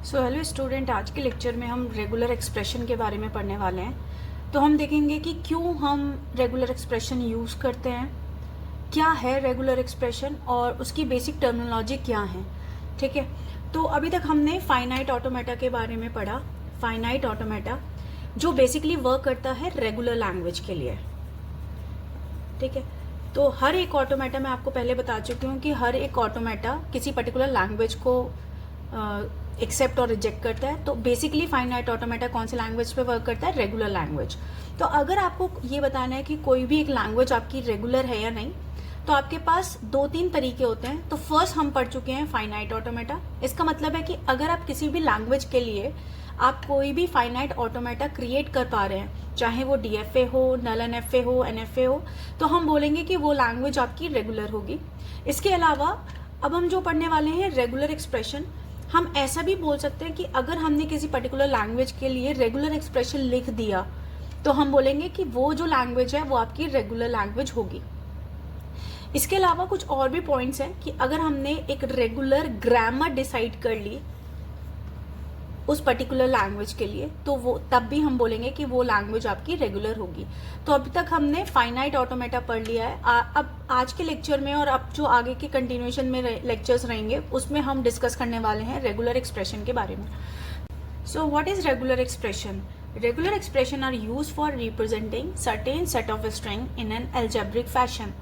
So hello student, आज के lecture में हम रेगुलर एक्सप्रेशन के बारे में पढ़ने वाले हैं। तो हम देखेंगे कि क्यों हम रेगुलर एक्सप्रेशन यूज़ करते हैं, क्या है रेगुलर एक्सप्रेशन और उसकी बेसिक टर्मिनोलॉजी क्या है। ठीक है, तो अभी तक हमने फाइनाइट ऑटोमेटा के बारे में पढ़ा। फाइनाइट ऑटोमेटा जो बेसिकली वर्क करता है रेगुलर लैंग्वेज के लिए। ठीक है, तो हर एक ऑटोमेटा मैं आपको पहले बता चुकी हूँ कि हर एक ऑटोमेटा किसी पर्टिकुलर लैंग्वेज को एक्सेप्ट और रिजेक्ट करता है। तो बेसिकली फाइनाइट ऑटोमेटा कौन सी लैंग्वेज पे वर्क करता है? Regular language. तो अगर आपको ये बताना है कि कोई भी एक लैंग्वेज आपकी रेगुलर है या नहीं, तो आपके पास दो तीन तरीके होते हैं। तो फर्स्ट हम पढ़ चुके हैं फाइनाइट ऑटोमेटा। इसका मतलब है कि अगर आप किसी भी लैंग्वेज के लिए आप कोई भी फाइनाइट ऑटोमेटा क्रिएट कर पा रहे हैं, चाहे वो डीएफए हो, नल एनएफए हो, एनएफए हो, तो हम बोलेंगे कि वो लैंग्वेज आपकी रेगुलर होगी। इसके अलावा अब हम जो पढ़ने वाले हैं रेगुलर एक्सप्रेशन, हम ऐसा भी बोल सकते हैं कि अगर हमने किसी पर्टिकुलर लैंग्वेज के लिए रेगुलर एक्सप्रेशन लिख दिया तो हम बोलेंगे कि वो जो लैंग्वेज है वो आपकी रेगुलर लैंग्वेज होगी। इसके अलावा कुछ और भी पॉइंट्स हैं कि अगर हमने एक रेगुलर ग्रामर डिसाइड कर ली उस पर्टिकुलर लैंग्वेज के लिए, तो वो तब भी हम बोलेंगे कि वो लैंग्वेज आपकी रेगुलर होगी। तो अभी तक हमने फाइनाइट ऑटोमेटा पढ़ लिया है। अब आज के लेक्चर में और अब जो आगे के कंटिन्यूएशन में लेक्चर्स रहेंगे उसमें हम डिस्कस करने वाले हैं रेगुलर एक्सप्रेशन के बारे में। So what is regular expression? Regular expression are used for representing certain set of string in an algebraic fashion.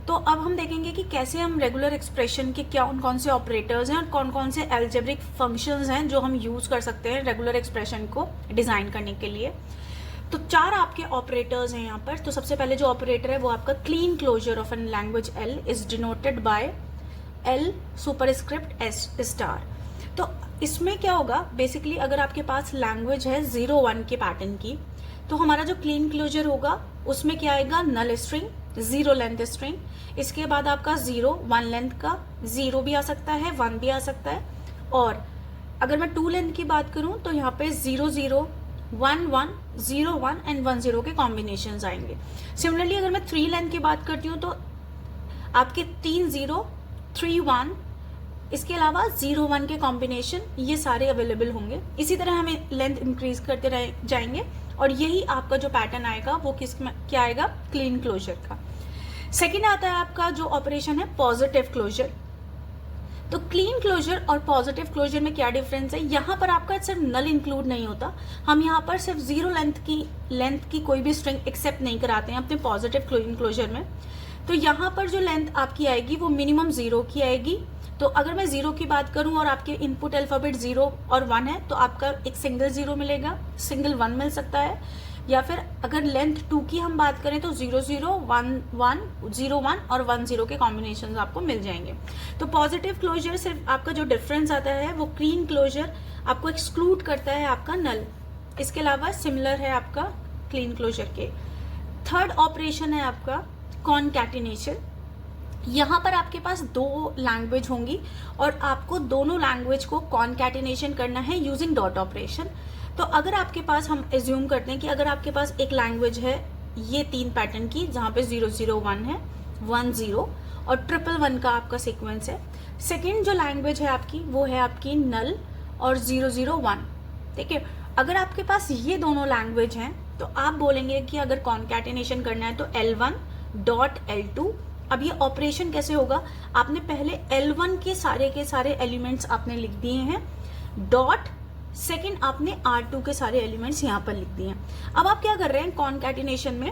तो अब हम देखेंगे कि कैसे हम रेगुलर एक्सप्रेशन के कौन से ऑपरेटर्स हैं और कौन कौन से अलजेब्रिक फंक्शंस हैं जो हम यूज कर सकते हैं रेगुलर एक्सप्रेशन को डिजाइन करने के लिए। तो चार आपके ऑपरेटर्स हैं यहाँ पर। तो सबसे पहले जो ऑपरेटर है वो आपका Kleene closure of an language L is denoted by L superscript S star. तो इसमें क्या होगा, बेसिकली अगर आपके पास लैंग्वेज है 0-1 के पैटर्न की, तो हमारा जो क्लीन क्लोजर होगा उसमें क्या आएगा? नल स्ट्रिंग, 0 लेंथ स्ट्रिंग। इसके बाद आपका 0-1 लेंथ का 0 भी आ सकता है, 1 भी आ सकता है। और अगर मैं 2 लेंथ की बात करूं तो यहाँ पे 0-0, 1-1, 0-1 एंड 1-0 के कॉम्बिनेशन आएंगे। सिमिलरली अगर मैं 3 लेंथ की बात करती हूँ तो आपके 3-0, 3-1, इसके अलावा 0-1 के कॉम्बिनेशन ये सारे अवेलेबल होंगे। इसी तरह हमें लेंथ इंक्रीज करते रह जाएंगे और यही आपका जो पैटर्न आएगा वो क्या आएगा? क्लीन क्लोजर का। सेकेंड आता है आपका जो ऑपरेशन है पॉजिटिव क्लोजर। तो क्लीन क्लोजर और पॉजिटिव क्लोजर में क्या डिफरेंस है? यहाँ पर आपका सिर्फ नल इंक्लूड नहीं होता, हम यहाँ पर सिर्फ 0 लेंथ की कोई भी स्ट्रिंग एक्सेप्ट नहीं कराते हैं अपने पॉजिटिव क्लीन क्लोजर में। तो यहाँ पर जो लेंथ आपकी आएगी वो मिनिमम 0 की आएगी। तो अगर मैं 0 की बात करूं और आपके इनपुट अल्फाबेट 0 और 1 है तो आपका एक सिंगल 0 मिलेगा, सिंगल 1 मिल सकता है। या फिर अगर लेंथ 2 की हम बात करें तो 0-0, 1-1, 0-1 और 1-0 के कॉम्बिनेशन आपको मिल जाएंगे। तो पॉजिटिव क्लोजर सिर्फ आपका जो डिफरेंस आता है वो क्लीन क्लोजर आपको एक्सक्लूड करता है आपका नल। इसके अलावा सिमिलर है आपका क्लीन क्लोजर के। थर्ड ऑपरेशन है आपका कॉनकैटिनेशन। यहाँ पर आपके पास 2 लैंग्वेज होंगी और आपको दोनों लैंग्वेज को कॉनकैटिनेशन करना है यूजिंग डॉट ऑपरेशन। तो अगर आपके पास, हम एज्यूम करते हैं कि अगर आपके पास एक लैंग्वेज है ये 3 पैटर्न की, जहाँ पे 0-0-1 है, 1-0 और 1-1 का आपका सीक्वेंस है। सेकेंड जो लैंग्वेज है आपकी वो है आपकी नल और 0-0-1। ठीक है, अगर आपके पास ये दोनों लैंग्वेज हैं तो आप बोलेंगे कि अगर कॉनकैटिनेशन करना है तो L1 डॉट L2। अब ये ऑपरेशन कैसे होगा? आपने पहले L1 के सारे एलिमेंट्स आपने लिख दिए हैं, डॉट सेकंड आपने R2 के सारे एलिमेंट्स यहाँ पर लिख दिए हैं। अब आप क्या कर रहे हैं कॉनकैटिनेशन में?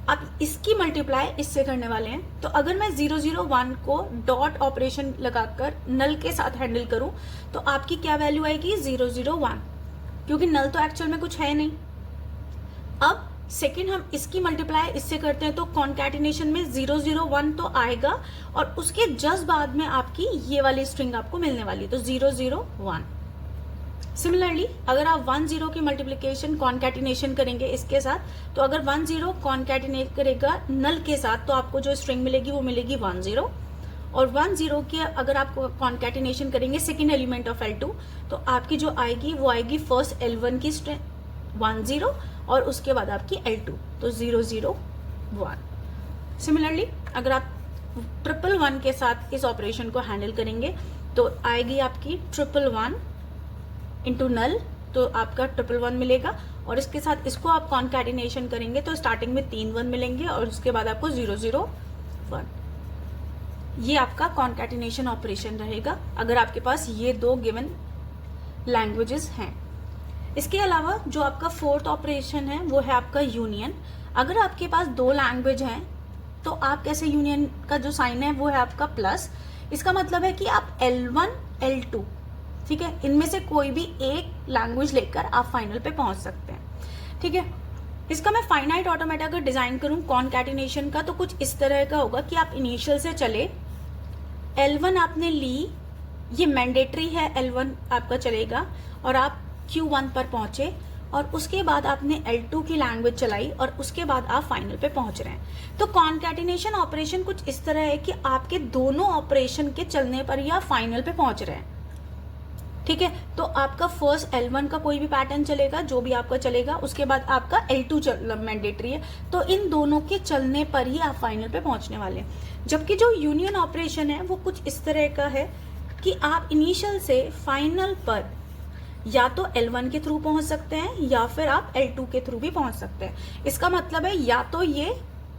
आप इसकी मल्टीप्लाई इससे करने वाले हैं। तो अगर मैं 0-0-1 को डॉट ऑपरेशन लगाकर नल के साथ हैंडल करूं तो आपकी क्या वैल्यू आएगी? 0-0-1, क्योंकि नल तो एक्चुअल में कुछ है नहीं। अब सेकेंड हम इसकी मल्टीप्लाई इससे करते हैं तो कॉनकैटिनेशन में 0-0-1 तो आएगा और उसके जस्ट बाद में आपकी ये वाली स्ट्रिंग आपको मिलने वाली है, तो 0-0-1। सिमिलरली अगर आप 1-0 की मल्टीप्लिकेशन कॉनकैटिनेशन करेंगे इसके साथ, तो अगर 1-0 कॉनकैटिनेट करेगा नल के साथ तो आपको जो स्ट्रिंग मिलेगी वो मिलेगी 1-0। और 1-0 की अगर आप कॉनकैटिनेशन करेंगे सेकेंड एलिमेंट ऑफ L2 तो आपकी जो आएगी वो आएगी फर्स्ट L1 की स्ट्रिंग 1-0 और उसके बाद आपकी L2, तो 0-0-1। सिमिलरली अगर आप 1-1 के साथ इस ऑपरेशन को हैंडल करेंगे तो आएगी आपकी 1-1 इंटू नल, तो आपका 111 मिलेगा, और इसके साथ इसको आप कॉन्कैटिनेशन करेंगे तो स्टार्टिंग में 3 1 मिलेंगे और उसके बाद आपको 001। ये आपका कॉन्कैटिनेशन ऑपरेशन रहेगा अगर आपके पास ये 2 गिवन लैंग्वेजेस हैं। इसके अलावा जो आपका फोर्थ ऑपरेशन है वो है आपका यूनियन। अगर आपके पास 2 लैंग्वेज हैं तो आप कैसे, यूनियन का जो साइन है वो है आपका प्लस। इसका मतलब है कि आप L1 L2, ठीक है, इनमें से कोई भी एक लैंग्वेज लेकर आप फाइनल पे पहुंच सकते हैं, ठीक है। इसका मैं फाइनाइट ऑटोमेटा अगर डिजाइन करूं कॉन्कैटिनेशन का तो कुछ इस तरह का होगा कि आप इनिशियल से चले, L1 आपने ली, ये मैंडेटरी है, L1 आपका चलेगा, और आप Q1 पर पहुंचे और उसके बाद आपने L2 की लैंग्वेज चलाई और उसके बाद आप फाइनल पे पहुंच रहे हैं। तो कॉन्कैटिनेशन ऑपरेशन कुछ इस तरह है कि आपके दोनों ऑपरेशन के चलने पर ही आप फाइनल पे पहुंच रहे हैं, ठीक है। तो आपका फर्स्ट L1 का कोई भी पैटर्न चलेगा, जो भी आपका चलेगा, उसके बाद आपका L2 मैंडेटरी है, तो इन दोनों के चलने पर ही आप फाइनल पे पहुंचने वाले हैं। जबकि जो यूनियन ऑपरेशन है वो कुछ इस तरह का है कि आप इनिशियल से फाइनल पर या तो L1 के थ्रू पहुंच सकते हैं या फिर आप L2 के थ्रू भी पहुंच सकते हैं। इसका मतलब है या तो ये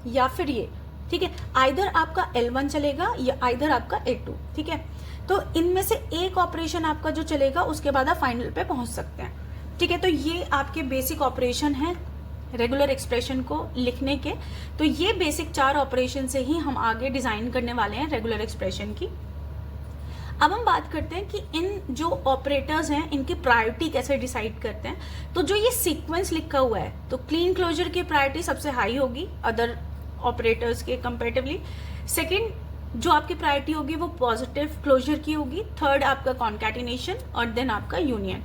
या फिर ये, ठीक है, आइदर आपका L1 चलेगा या आइदर आपका L2, ठीक है। तो इनमें से एक ऑपरेशन आपका जो चलेगा उसके बाद आप फाइनल पे पहुंच सकते हैं, ठीक है। तो ये आपके बेसिक ऑपरेशन है रेगुलर एक्सप्रेशन को लिखने के। तो ये बेसिक 4 ऑपरेशन से ही हम आगे डिजाइन करने वाले हैं रेगुलर एक्सप्रेशन की। अब हम बात करते हैं कि इन जो ऑपरेटर्स हैं इनकी प्रायोरिटी कैसे डिसाइड करते हैं। तो जो ये सीक्वेंस लिखा हुआ है, तो क्लीन क्लोजर की प्रायोरिटी सबसे हाई होगी अदर ऑपरेटर्स के कंपेरेटिवली। सेकंड जो आपकी प्रायोरिटी होगी वो पॉजिटिव क्लोजर की होगी। थर्ड आपका कॉन्कैटिनेशन और देन आपका यूनियन,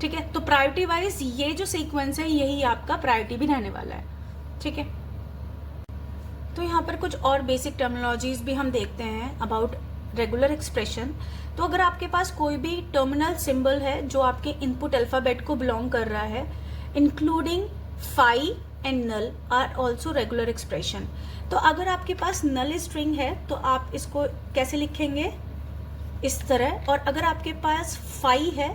ठीक है। तो प्रायोरिटी वाइज ये जो सीक्वेंस है यही आपका प्रायोरिटी भी रहने वाला है, ठीक है। तो यहाँ पर कुछ और बेसिक टर्मिनोलॉजीज भी हम देखते हैं अबाउट रेगुलर एक्सप्रेशन। तो अगर आपके पास कोई भी टर्मिनल सिंबल है जो आपके इनपुट अल्फाबेट को बिलोंग कर रहा है, including phi and null are also regular expression. तो अगर आपके पास नल स्ट्रिंग है तो आप इसको कैसे लिखेंगे, इस तरह। और अगर आपके पास फाई है,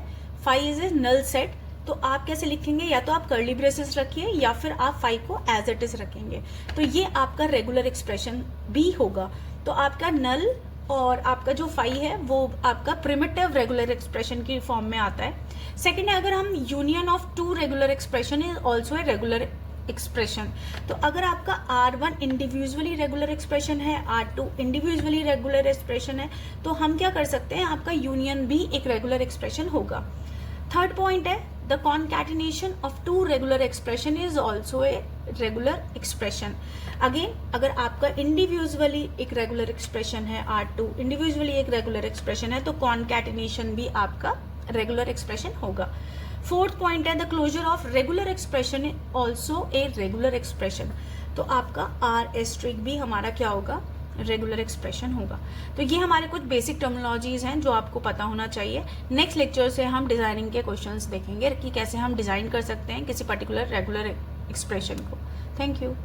phi is a null set, तो आप कैसे लिखेंगे, या तो आप कर्ली ब्रेसेस रखिए या फिर आप फाई को एज इट इज रखेंगे। तो ये आपका रेगुलर एक्सप्रेशन भी होगा। तो आपका नल और आपका जो फाई है वो आपका प्रिमिटिव रेगुलर एक्सप्रेशन की फॉर्म में आता है। सेकेंड है, अगर हम union of 2 regular expression is also a regular expression. तो अगर आपका R1 इंडिविजुअली रेगुलर एक्सप्रेशन है, R2 इंडिविजुअली रेगुलर एक्सप्रेशन है, तो हम क्या कर सकते हैं, आपका यूनियन भी एक रेगुलर एक्सप्रेशन होगा। थर्ड पॉइंट है, the concatenation of 2 regular expression is also a regular expression. Again अगर आपका इंडिविजुअली एक रेगुलर एक्सप्रेशन है, R2 इंडिविजुअली एक रेगुलर एक्सप्रेशन है, तो कॉन्कैटिनेशन भी आपका रेगुलर एक्सप्रेशन होगा। फोर्थ पॉइंट है, the closure of regular expression also a regular expression. तो आपका R* भी हमारा क्या होगा, रेगुलर एक्सप्रेशन होगा। तो ये हमारे कुछ बेसिक टर्मिनोलॉजीज हैं जो आपको पता होना चाहिए। नेक्स्ट लेक्चर से हम डिजाइनिंग के क्वेश्चंस देखेंगे कि कैसे हम डिजाइन कर सकते हैं किसी पर्टिकुलर रेगुलर एक्सप्रेशन को। Thank you.